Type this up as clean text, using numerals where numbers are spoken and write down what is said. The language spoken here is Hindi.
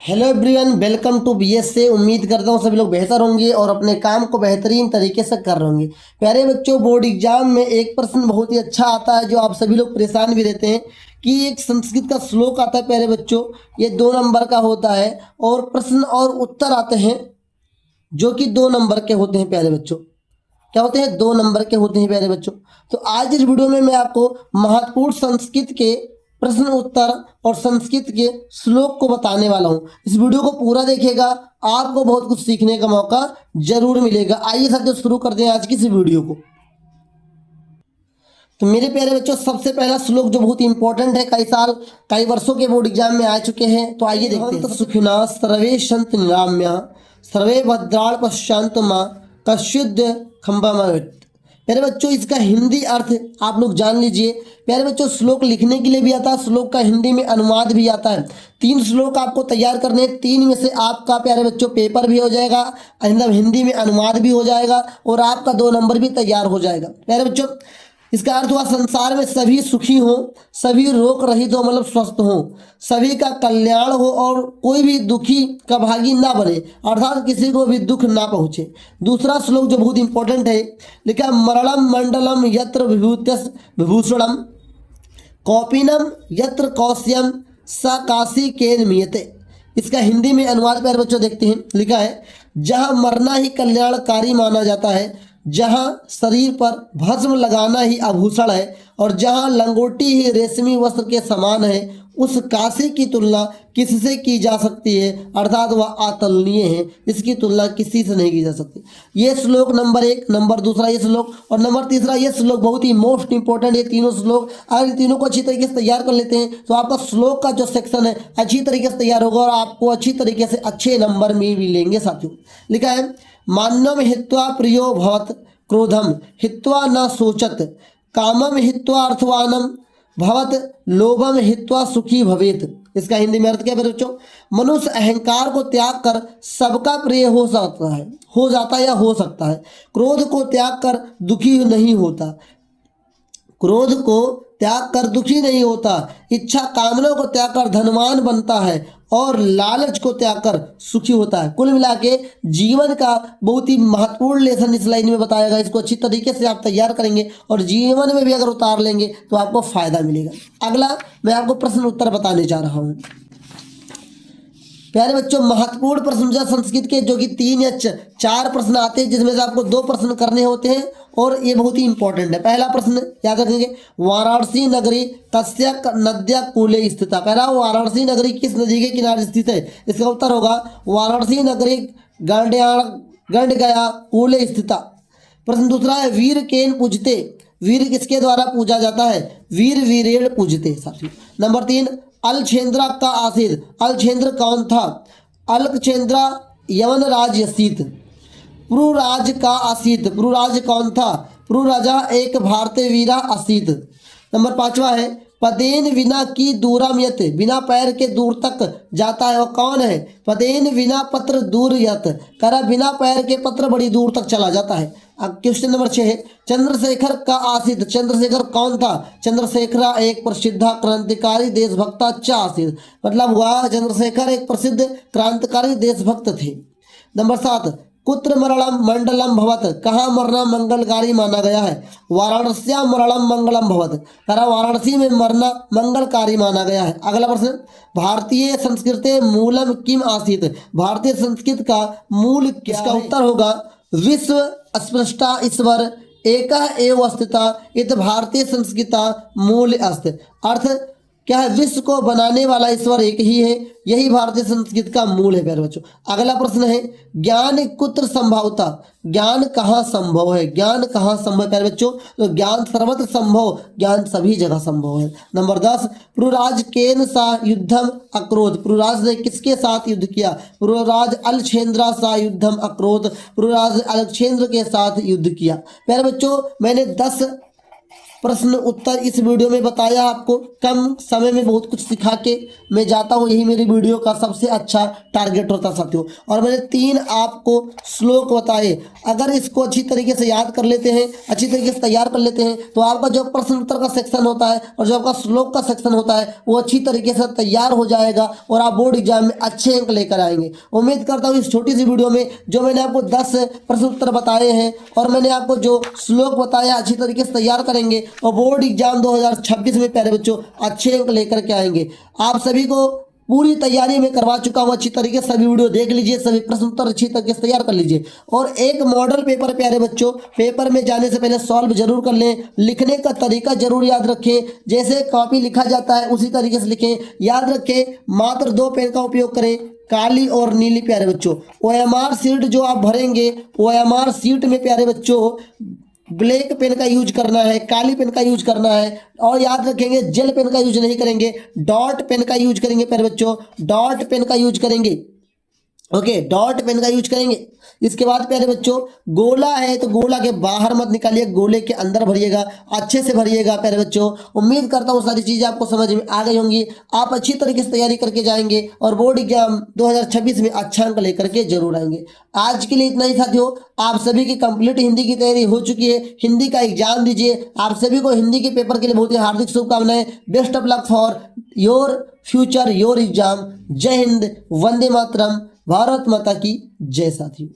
Hello everyone, welcome to BS से। उम्मीद करता हूँ सभी लोग बेहतर होंगे और अपने काम को बेहतरीन तरीके से कर रहे होंगे। प्यारे बच्चों, बोर्ड एग्जाम में एक प्रश्न बहुत ही अच्छा आता है जो आप सभी लोग परेशान भी रहते हैं कि एक संस्कृत का श्लोक आता है। प्यारे बच्चों, ये 2 नंबर का होता है और प्रश्न और उत्तर आते हैं जो कि 2 नंबर के होते हैं। प्यारे बच्चों, क्या होते हैं? 2 नंबर के होते हैं। प्यारे बच्चों, तो आज इस वीडियो में मैं आपको महत्वपूर्ण संस्कृत के प्रश्न उत्तर और संस्कृत के श्लोक को बताने वाला हूं। इस वीडियो को पूरा देखिएगा, आपको बहुत कुछ सीखने का मौका जरूर मिलेगा। आइए साथियों, शुरू करते हैं आज की इस वीडियो को। तो मेरे प्यारे बच्चों, सबसे पहला श्लोक जो बहुत इंपॉर्टेंट है, कई वर्षों के बोर्ड एग्जाम में आ चुके हैं, तो आइए देखते हैं। सुखिना सर्वे सन्त निराम्या सर्वे भद्राण पश्चान्तु मां कश्चिद खंभमवत्। प्यारे बच्चों, इसका हिंदी अर्थ आप लोग जान लीजिए। प्यारे बच्चों, श्लोक लिखने के लिए भी आता है, श्लोक का हिंदी में अनुवाद भी आता है। 3 श्लोक आपको तैयार करने हैं, 3 में से आपका प्यारे बच्चों पेपर भी हो जाएगा, मतलब हिंदी में अनुवाद भी हो जाएगा और आपका 2 नंबर भी तैयार हो जाएगा। प्यारे बच्चों, इसका अर्थ हुआ संसार में सभी सुखी हो, सभी रोग रहित हो, मतलब स्वस्थ हो, सभी का कल्याण हो और कोई भी दुखी का भागी ना बने, अर्थात किसी को भी दुख ना पहुंचे। दूसरा श्लोक जो बहुत इंपॉर्टेंट है, लिखा मरणम मंडलम यत्र विभूत्यस विभूषणम कौपिनम यत्र कौश्यम स काशी के नियते। इसका हिंदी में अनुवाद प्यारे बच्चों देखते हैं। लिखा है, जहाँ मरना ही कल्याणकारी माना जाता है, जहाँ शरीर पर भस्म लगाना ही आभूषण है और जहाँ लंगोटी ही रेशमी वस्त्र के समान है, उस काशी की तुलना किससे की जा सकती है, अर्थात वह अतुलनीय है, इसकी तुलना किसी से नहीं की जा सकती। ये श्लोक नंबर 1, नंबर दूसरा ये श्लोक और नंबर तीसरा ये श्लोक बहुत ही मोस्ट इंपॉर्टेंट। ये तीनों श्लोक अगर इन तीनों को अच्छी तरीके से तैयार कर लेते हैं तो आपका श्लोक का जो सेक्शन है अच्छी तरीके से तैयार होगा और आपको अच्छी तरीके से अच्छे नंबर में भी लेंगे। साथियों, लिखा है, मान्यम हित्वा प्रियो भवत क्रोधम हित्वा न सोचत कामम हित्वा अर्थवानम भवत लोभम हित्वा सुखी भवेत। इसका हिंदी में अर्थ क्या है बच्चों? मनुष्य अहंकार को त्याग कर सबका प्रिय हो सकता है, हो जाता है या हो सकता है। क्रोध को त्याग कर दुखी नहीं होता, क्रोध को त्याग कर दुखी नहीं होता, इच्छा कामना को त्याग कर धनवान बनता है और लालच को त्याग कर सुखी होता है। कुल मिला के जीवन का बहुत ही महत्वपूर्ण लेसन इस लाइन में बताया गया। इसको अच्छी तरीके से आप तैयार करेंगे और जीवन में भी अगर उतार लेंगे तो आपको फायदा मिलेगा। अगला मैं आपको प्रश्न उत्तर बताने जा रहा हूँ। प्यारे बच्चों, महत्वपूर्ण प्रश्न संस्कृत के जो कि 3 या 4 प्रश्न आते हैं, जिसमें से आपको 2 प्रश्न करने होते हैं और ये बहुत ही इंपॉर्टेंट है। पहला प्रश्न याद रखेंगे, वाराणसी नगरी कस्य नद्या कूले स्थित। पहला, वाराणसी नगरी किस नदी के किनारे स्थित है? इसका उत्तर होगा वाराणसी नगरी गंड गया कूले स्थित। प्रश्न दूसरा है, वीर केन पूजते। वीर किसके द्वारा पूजा जाता है? वीर वीरेण पूजते। साथियों, नंबर 3, अलछेंद्रा का आसिद। अलछेंद्र कौन था? अलक्षेंद्रा यवन राज यसीत। पुरुराज का असीत। पुरुराज कौन था? पुरुराजा एक भारतीय वीरा असीत। नंबर 5वां है, पदेन विना की दूरम यत। बिना पैर के दूर तक जाता है, वो कौन है? पदेन विना पत्र दूर यत। करा बिना पैर के पत्र बड़ी दूर तक चला जाता है। अब क्वेश्चन नंबर 6 है, चंद्रशेखर का आसित। चंद्रशेखर कौन था? चंद्रशेखर एक प्रसिद्ध क्रांतिकारी देशभक्ता चा आसित। मतलब वह चंद्रशेखर एक प्रसिद्ध क्रांतिकारी देशभक्त थे। नंबर 7, कुत्र मरणम मंडलम भवत। कहाँ मरना मंगलकारी माना गया है? वाराणस्या मरणम मंगलम भवत। करा वाराणसी में मरना मंगलकारी माना गया है। अगला प्रश्न, भारतीय संस्कृति मूलम किम आसीत। भारतीय संस्कृत का मूल क्या? इसका उत्तर होगा विश्व स्पृष्टा ईश्वर एक एव अस्तिता इत भारतीय संस्कृता मूल अस्ति। अर्थ क्या है? विश्व को बनाने वाला ईश्वर एक ही है, यही भारतीय संस्कृति का मूल है। प्यारे बच्चों, अगला प्रश्न है, ज्ञान कुत्र संभवता। ज्ञान कहाँ संभव है? ज्ञान कहाँ संभव है प्यारे बच्चों? तो ज्ञान सर्वत्र संभव, ज्ञान सभी जगह संभव है। नंबर 10, पुरुराज केन सा युद्धम अक्रोध। पुरुराज ने किसके साथ युद्ध किया? पुरुराज अलछेंद्रा सा युद्धम अक्रोध। पुरुराज अलक्षेंद्र के साथ युद्ध किया। प्यारे बच्चों, मैंने 10 प्रश्न उत्तर इस वीडियो में बताया आपको। कम समय में बहुत कुछ सिखा के मैं जाता हूँ, यही मेरी वीडियो का सबसे अच्छा टारगेट होता है साथियों। और मैंने 3 आपको श्लोक बताए, अगर इसको अच्छी तरीके से याद कर लेते हैं, अच्छी तरीके से तैयार कर लेते हैं, तो आपका जो प्रश्न उत्तर का सेक्शन होता है और जो आपका श्लोक का सेक्शन होता है वो अच्छी तरीके से तैयार हो जाएगा और आप बोर्ड एग्जाम में अच्छे अंक लेकर आएंगे। उम्मीद करता हूँ इस छोटी सी वीडियो में जो मैंने आपको 10 प्रश्न उत्तर बताए हैं और मैंने आपको जो श्लोक बताया अच्छी तरीके से तैयार करेंगे और बोर्ड एग्जाम 2026 में प्यारे बच्चों अच्छे अंक लेकर के आएंगे। आप सभी को पूरी तैयारी में करवा चुका हूँ, अच्छी तरीके से सभी वीडियो देख लीजिए, सभी प्रश्न उत्तर अच्छी तरीके से तैयार कर लीजिए। और एक मॉडल पेपर प्यारे बच्चों, पेपर में जाने से पहले सॉल्व जरूर कर लें, लिखने का तरीका जरूर याद रखें, जैसे कॉपी लिखा जाता है उसी तरीके से लिखें। याद रखें मात्र 2 पेन का उपयोग करें, काली और नीली प्यारे बच्चों। OMR सीट जो आप भरेंगे, OMR सीट में प्यारे बच्चों ब्लैक पेन का यूज करना है, काली पेन का यूज करना है। और याद रखेंगे जेल पेन का यूज नहीं करेंगे, डॉट पेन का यूज करेंगे प्यारे बच्चों, डॉट पेन का यूज करेंगे। ओके, डॉट पेन का यूज करेंगे। इसके बाद प्यारे बच्चों गोला है तो गोला के बाहर मत निकालिए, गोले के अंदर भरिएगा, अच्छे से भरिएगा प्यारे बच्चों। उम्मीद करता हूँ सारी चीजें आपको समझ में आ गई होंगी, आप अच्छी तरीके से तैयारी करके जाएंगे और बोर्ड एग्जाम 2026 में अच्छा अंक लेकर के जरूर आएंगे। आज के लिए इतना ही साथियों, आप सभी की कंप्लीट हिंदी की तैयारी हो चुकी है, हिंदी का एग्जाम दीजिए। आप सभी को हिंदी के पेपर के लिए बहुत ही हार्दिक शुभकामनाएं। Best of luck for your future, your exam. जय हिंद, वंदे मातरम, भारत माता की जय साथियों।